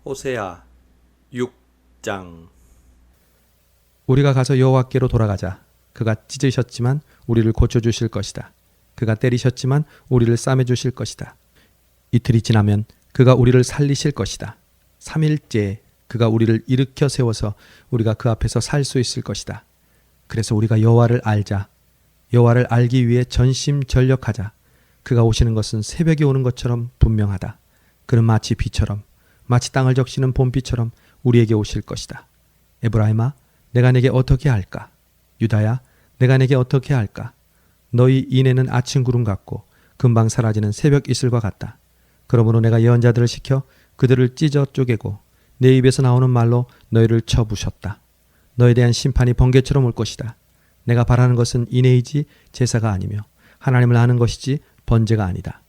호세아 6장. 우리가 가서 여호와께로 돌아가자. 그가 찢으셨지만 우리를 고쳐주실 것이다. 그가 때리셨지만 우리를 싸매주실 것이다. 이틀이 지나면 그가 우리를 살리실 것이다. 3일째에 그가 우리를 일으켜 세워서 우리가 그 앞에서 살 수 있을 것이다. 그래서 우리가 여호와를 알자. 여호와를 알기 위해 전심전력하자. 그가 오시는 것은 새벽이 오는 것처럼 분명하다. 그는 마치 비처럼, 마치 땅을 적시는 봄비처럼 우리에게 오실 것이다. 에브라임아, 내가 내게 어떻게 할까? 유다야, 내가 내게 어떻게 할까? 너희 인애는 아침 구름 같고 금방 사라지는 새벽 이슬과 같다. 그러므로 내가 예언자들을 시켜 그들을 찢어 쪼개고 내 입에서 나오는 말로 너희를 쳐 부셨다. 너에 대한 심판이 번개처럼 올 것이다. 내가 바라는 것은 인애이지 제사가 아니며 하나님을 아는 것이지 번제가 아니다.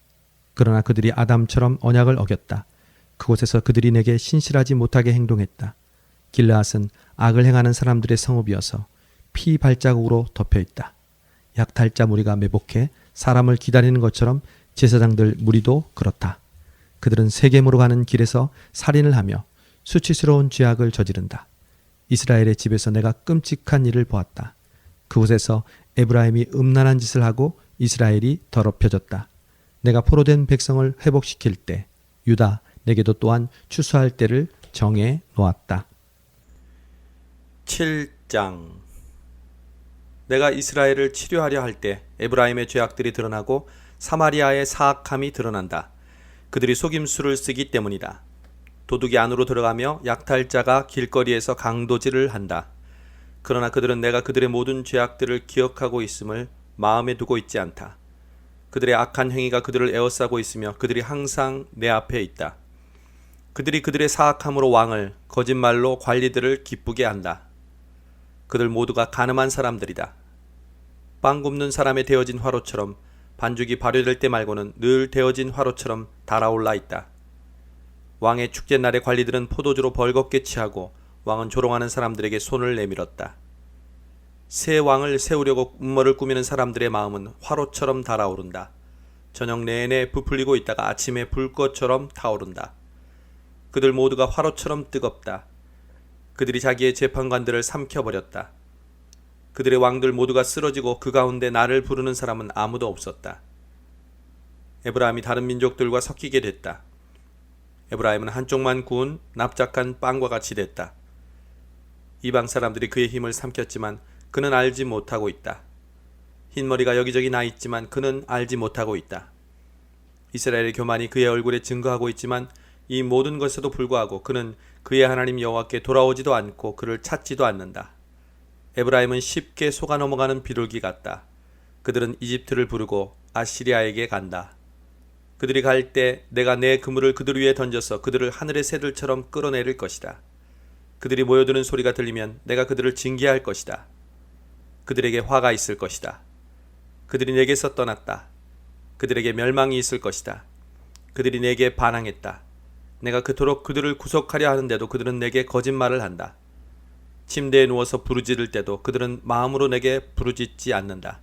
그러나 그들이 아담처럼 언약을 어겼다. 그곳에서 그들이 내게 신실하지 못하게 행동했다. 길르앗은 악을 행하는 사람들의 성읍이어서 피 발자국으로 덮여있다. 약탈자 무리가 매복해 사람을 기다리는 것처럼 제사장들 무리도 그렇다. 그들은 세겜으로 가는 길에서 살인을 하며 수치스러운 죄악을 저지른다. 이스라엘의 집에서 내가 끔찍한 일을 보았다. 그곳에서 에브라임이 음란한 짓을 하고 이스라엘이 더럽혀졌다. 내가 포로된 백성을 회복시킬 때 유다 내게도 또한 추수할 때를 정해 놓았다. 7장. 내가 이스라엘을 치료하려 할 때 에브라임의 죄악들이 드러나고 사마리아의 사악함이 드러난다. 그들이 속임수를 쓰기 때문이다. 도둑이 안으로 들어가며 약탈자가 길거리에서 강도질을 한다. 그러나 그들은 내가 그들의 모든 죄악들을 기억하고 있음을 마음에 두고 있지 않다. 그들의 악한 행위가 그들을 에워싸고 있으며 그들이 항상 내 앞에 있다. 그들이 그들의 사악함으로 왕을, 거짓말로 관리들을 기쁘게 한다. 그들 모두가 가늠한 사람들이다. 빵 굽는 사람의 데워진 화로처럼 반죽이 발효될 때 말고는 늘 데워진 화로처럼 달아올라 있다. 왕의 축제날의 관리들은 포도주로 벌겋게 취하고 왕은 조롱하는 사람들에게 손을 내밀었다. 새 왕을 세우려고 음모를 꾸미는 사람들의 마음은 화로처럼 달아오른다. 저녁 내내 부풀리고 있다가 아침에 불꽃처럼 타오른다. 그들 모두가 화로처럼 뜨겁다. 그들이 자기의 재판관들을 삼켜버렸다. 그들의 왕들 모두가 쓰러지고 그 가운데 나를 부르는 사람은 아무도 없었다. 에브라임이 다른 민족들과 섞이게 됐다. 에브라임은 한쪽만 구운 납작한 빵과 같이 됐다. 이방 사람들이 그의 힘을 삼켰지만 그는 알지 못하고 있다. 흰머리가 여기저기 나 있지만 그는 알지 못하고 있다. 이스라엘의 교만이 그의 얼굴에 증거하고 있지만 이 모든 것에도 불구하고 그는 그의 하나님 여호와께 돌아오지도 않고 그를 찾지도 않는다. 에브라임은 쉽게 속아 넘어가는 비둘기 같다. 그들은 이집트를 부르고 아시리아에게 간다. 그들이 갈 때 내가 내 그물을 그들 위에 던져서 그들을 하늘의 새들처럼 끌어내릴 것이다. 그들이 모여드는 소리가 들리면 내가 그들을 징계할 것이다. 그들에게 화가 있을 것이다. 그들이 내게서 떠났다. 그들에게 멸망이 있을 것이다. 그들이 내게 반항했다. 내가 그토록 그들을 구속하려 하는데도 그들은 내게 거짓말을 한다. 침대에 누워서 부르짖을 때도 그들은 마음으로 내게 부르짖지 않는다.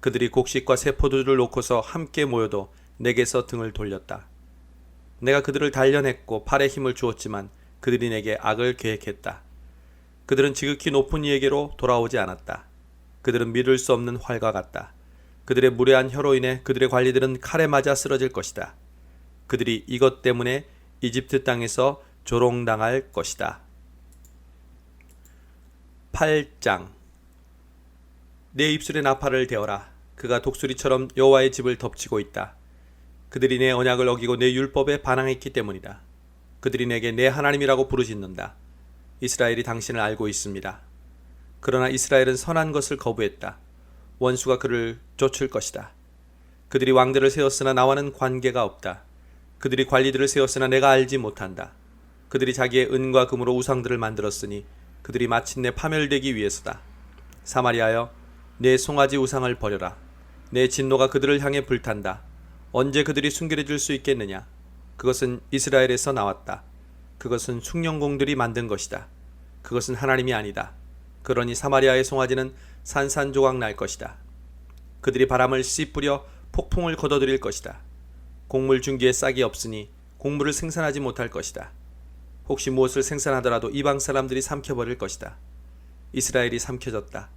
그들이 곡식과 새 포도주를 놓고서 함께 모여도 내게서 등을 돌렸다. 내가 그들을 단련했고 팔에 힘을 주었지만 그들이 내게 악을 계획했다. 그들은 지극히 높은 이에게로 돌아오지 않았다. 그들은 믿을 수 없는 활과 같다. 그들의 무례한 혀로 인해 그들의 관리들은 칼에 맞아 쓰러질 것이다. 그들이 이것 때문에 이집트 땅에서 조롱당할 것이다. 8장. 내 입술의 나팔을 대어라. 그가 독수리처럼 여호와의 집을 덮치고 있다. 그들이 내 언약을 어기고 내 율법에 반항했기 때문이다. 그들이 내게 내 하나님이라고 부르짖는다. 이스라엘이 당신을 알고 있습니다. 그러나 이스라엘은 선한 것을 거부했다. 원수가 그를 쫓을 것이다. 그들이 왕들을 세웠으나 나와는 관계가 없다. 그들이 관리들을 세웠으나 내가 알지 못한다. 그들이 자기의 은과 금으로 우상들을 만들었으니 그들이 마침내 파멸되기 위해서다. 사마리아여, 내 송아지 우상을 버려라. 내 진노가 그들을 향해 불탄다. 언제 그들이 순결해질 수 있겠느냐? 그것은 이스라엘에서 나왔다. 그것은 숭령공들이 만든 것이다. 그것은 하나님이 아니다. 그러니 사마리아의 송아지는 산산조각 날 것이다. 그들이 바람을 씨 뿌려 폭풍을 걷어들일 것이다. 곡물 중기에 싹이 없으니 곡물을 생산하지 못할 것이다. 혹시 무엇을 생산하더라도 이방 사람들이 삼켜버릴 것이다. 이스라엘이 삼켜졌다.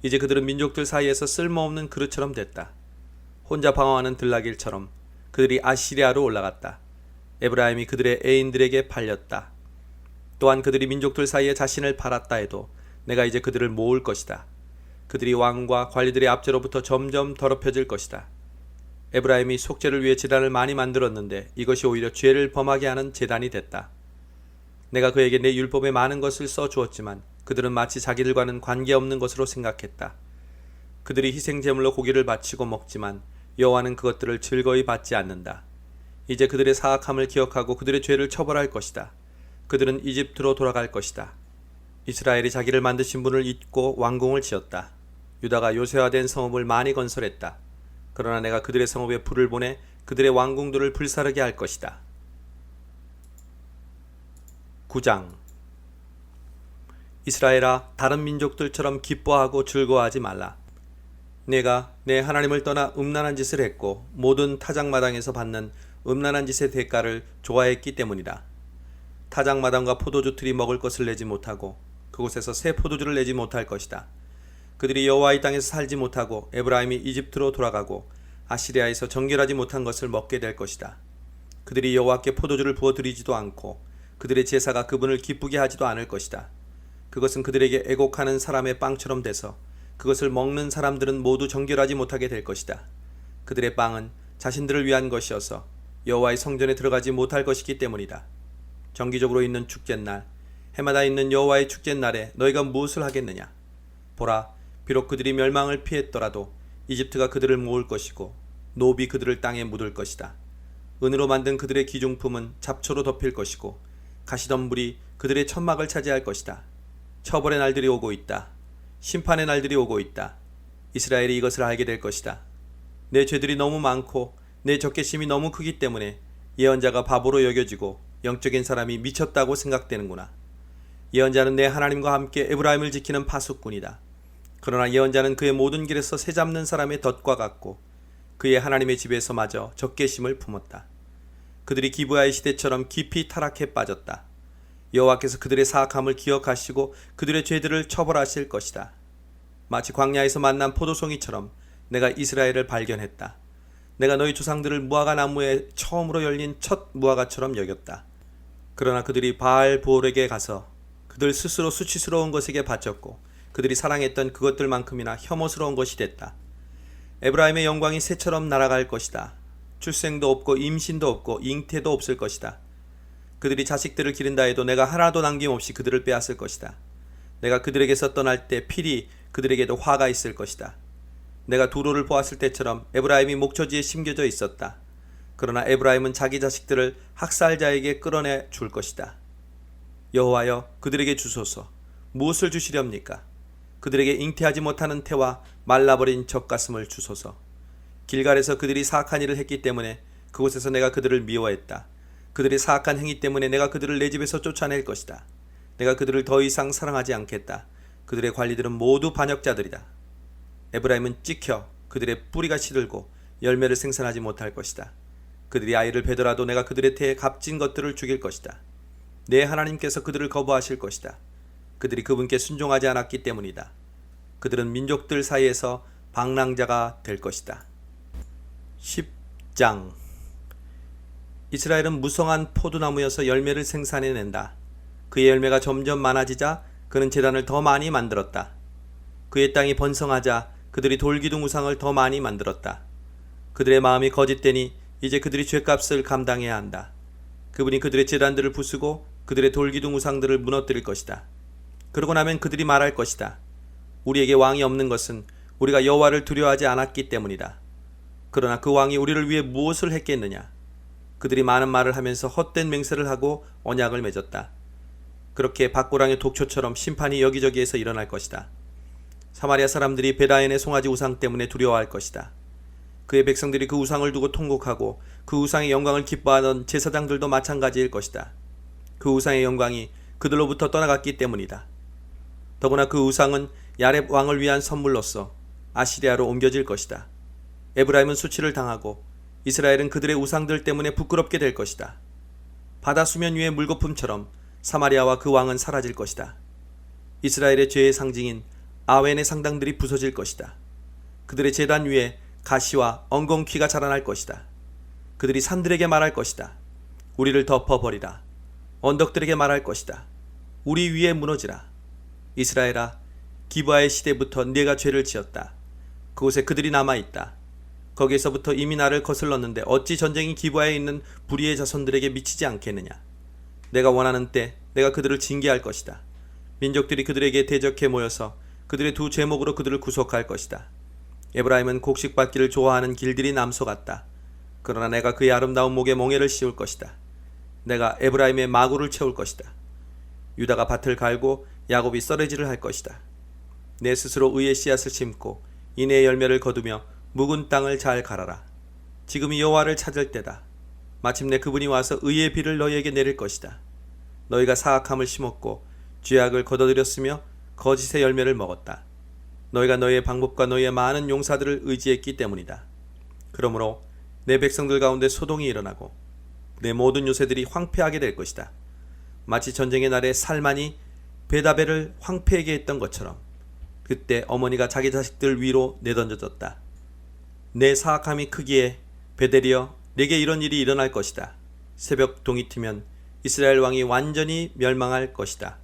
이제 그들은 민족들 사이에서 쓸모없는 그릇처럼 됐다. 혼자 방황하는 들나길처럼 그들이 아시리아로 올라갔다. 에브라임이 그들의 애인들에게 팔렸다. 또한 그들이 민족들 사이에 자신을 팔았다 해도 내가 이제 그들을 모을 것이다. 그들이 왕과 관리들의 압제로부터 점점 더럽혀질 것이다. 에브라임이 속죄를 위해 제단을 많이 만들었는데 이것이 오히려 죄를 범하게 하는 제단이 됐다. 내가 그에게 내 율법에 많은 것을 써주었지만 그들은 마치 자기들과는 관계없는 것으로 생각했다. 그들이 희생제물로 고기를 바치고 먹지만 여호와는 그것들을 즐거이 받지 않는다. 이제 그들의 사악함을 기억하고 그들의 죄를 처벌할 것이다. 그들은 이집트로 돌아갈 것이다. 이스라엘이 자기를 만드신 분을 잊고 왕궁을 지었다. 유다가 요새화된 성읍을 많이 건설했다. 그러나 내가 그들의 성읍에 불을 보내 그들의 왕궁들을 불사르게 할 것이다. 9장. 이스라엘아, 다른 민족들처럼 기뻐하고 즐거워하지 말라. 내가 내 하나님을 떠나 음란한 짓을 했고 모든 타작마당에서 받는 음란한 짓의 대가를 좋아했기 때문이다. 타작마당과 포도주 틀이 먹을 것을 내지 못하고 그곳에서 새 포도주를 내지 못할 것이다. 그들이 여호와의 땅에서 살지 못하고 에브라임이 이집트로 돌아가고 아시리아에서 정결하지 못한 것을 먹게 될 것이다. 그들이 여호와께 포도주를 부어드리지도 않고 그들의 제사가 그분을 기쁘게 하지도 않을 것이다. 그것은 그들에게 애곡하는 사람의 빵처럼 돼서 그것을 먹는 사람들은 모두 정결하지 못하게 될 것이다. 그들의 빵은 자신들을 위한 것이어서 여호와의 성전에 들어가지 못할 것이기 때문이다. 정기적으로 있는 축제날, 해마다 있는 여호와의 축제날에 너희가 무엇을 하겠느냐? 보라, 비록 그들이 멸망을 피했더라도 이집트가 그들을 모을 것이고 노비 그들을 땅에 묻을 것이다. 은으로 만든 그들의 기중품은 잡초로 덮일 것이고 가시덤불이 그들의 천막을 차지할 것이다. 처벌의 날들이 오고 있다. 심판의 날들이 오고 있다. 이스라엘이 이것을 알게 될 것이다. 내 죄들이 너무 많고 내 적개심이 너무 크기 때문에 예언자가 바보로 여겨지고 영적인 사람이 미쳤다고 생각되는구나. 예언자는 내 하나님과 함께 에브라임을 지키는 파수꾼이다. 그러나 예언자는 그의 모든 길에서 새 잡는 사람의 덫과 같고 그의 하나님의 집에서마저 적개심을 품었다. 그들이 기브야의 시대처럼 깊이 타락해 빠졌다. 여호와께서 그들의 사악함을 기억하시고 그들의 죄들을 처벌하실 것이다. 마치 광야에서 만난 포도송이처럼 내가 이스라엘을 발견했다. 내가 너희 조상들을 무화과 나무에 처음으로 열린 첫 무화과처럼 여겼다. 그러나 그들이 바알 보올에게 가서 그들 스스로 수치스러운 것에게 바쳤고 그들이 사랑했던 그것들만큼이나 혐오스러운 것이 됐다. 에브라임의 영광이 새처럼 날아갈 것이다. 출생도 없고 임신도 없고 잉태도 없을 것이다. 그들이 자식들을 기른다 해도 내가 하나도 남김없이 그들을 빼앗을 것이다. 내가 그들에게서 떠날 때 필히 그들에게도 화가 있을 것이다. 내가 두로를 보았을 때처럼 에브라임이 목초지에 심겨져 있었다. 그러나 에브라임은 자기 자식들을 학살자에게 끌어내 줄 것이다. 여호와여, 그들에게 주소서. 무엇을 주시렵니까? 그들에게 잉태하지 못하는 태와 말라버린 젖가슴을 주소서. 길갈에서 그들이 사악한 일을 했기 때문에 그곳에서 내가 그들을 미워했다. 그들의 사악한 행위 때문에 내가 그들을 내 집에서 쫓아낼 것이다. 내가 그들을 더 이상 사랑하지 않겠다. 그들의 관리들은 모두 반역자들이다. 에브라임은 찍혀 그들의 뿌리가 시들고 열매를 생산하지 못할 것이다. 그들이 아이를 베더라도 내가 그들의 태에 값진 것들을 죽일 것이다. 내 하나님께서 그들을 거부하실 것이다. 그들이 그분께 순종하지 않았기 때문이다. 그들은 민족들 사이에서 방랑자가 될 것이다. 10장. 이스라엘은 무성한 포도나무여서 열매를 생산해낸다. 그의 열매가 점점 많아지자 그는 제단을 더 많이 만들었다. 그의 땅이 번성하자 그들이 돌기둥 우상을 더 많이 만들었다. 그들의 마음이 거짓되니 이제 그들이 죄값을 감당해야 한다. 그분이 그들의 제단들을 부수고 그들의 돌기둥 우상들을 무너뜨릴 것이다. 그러고 나면 그들이 말할 것이다. 우리에게 왕이 없는 것은 우리가 여호와를 두려워하지 않았기 때문이다. 그러나 그 왕이 우리를 위해 무엇을 했겠느냐? 그들이 많은 말을 하면서 헛된 맹세를 하고 언약을 맺었다. 그렇게 밭고랑의 독초처럼 심판이 여기저기에서 일어날 것이다. 사마리아 사람들이 베다엔의 송아지 우상 때문에 두려워할 것이다. 그의 백성들이 그 우상을 두고 통곡하고 그 우상의 영광을 기뻐하던 제사장들도 마찬가지일 것이다. 그 우상의 영광이 그들로부터 떠나갔기 때문이다. 더구나 그 우상은 야렙 왕을 위한 선물로서 아시리아로 옮겨질 것이다. 에브라임은 수치를 당하고 이스라엘은 그들의 우상들 때문에 부끄럽게 될 것이다. 바다 수면 위의 물거품처럼 사마리아와 그 왕은 사라질 것이다. 이스라엘의 죄의 상징인 아웬의 상당들이 부서질 것이다. 그들의 제단 위에 가시와 엉겅퀴가 자라날 것이다. 그들이 산들에게 말할 것이다. 우리를 덮어버리라. 언덕들에게 말할 것이다. 우리 위에 무너지라. 이스라엘아, 기브아의 시대부터 네가 죄를 지었다. 그곳에 그들이 남아있다. 거기에서부터 이미 나를 거슬렀는데 어찌 전쟁이 기브아에 있는 불의의 자손들에게 미치지 않겠느냐. 내가 원하는 때 내가 그들을 징계할 것이다. 민족들이 그들에게 대적해 모여서 그들의 두 죄목으로 그들을 구속할 것이다. 에브라임은 곡식받기를 좋아하는 길들이 남소 같다. 그러나 내가 그의 아름다운 목에 멍에를 씌울 것이다. 내가 에브라임의 마구를 채울 것이다. 유다가 밭을 갈고 야곱이 썰매질을 할 것이다. 내 스스로 의의 씨앗을 심고 인의 열매를 거두며 묵은 땅을 잘 갈아라. 지금이 여호와를 찾을 때다. 마침내 그분이 와서 의의 비를 너희에게 내릴 것이다. 너희가 사악함을 심었고 죄악을 거둬들였으며 거짓의 열매를 먹었다. 너희가 너희의 방법과 너희의 많은 용사들을 의지했기 때문이다. 그러므로 내 백성들 가운데 소동이 일어나고 내 모든 요새들이 황폐하게 될 것이다. 마치 전쟁의 날에 살만이 베다벨을 황폐하게 했던 것처럼 그때 어머니가 자기 자식들 위로 내던져졌다. 내 사악함이 크기에 베델이여 내게 이런 일이 일어날 것이다. 새벽 동이 트면 이스라엘 왕이 완전히 멸망할 것이다.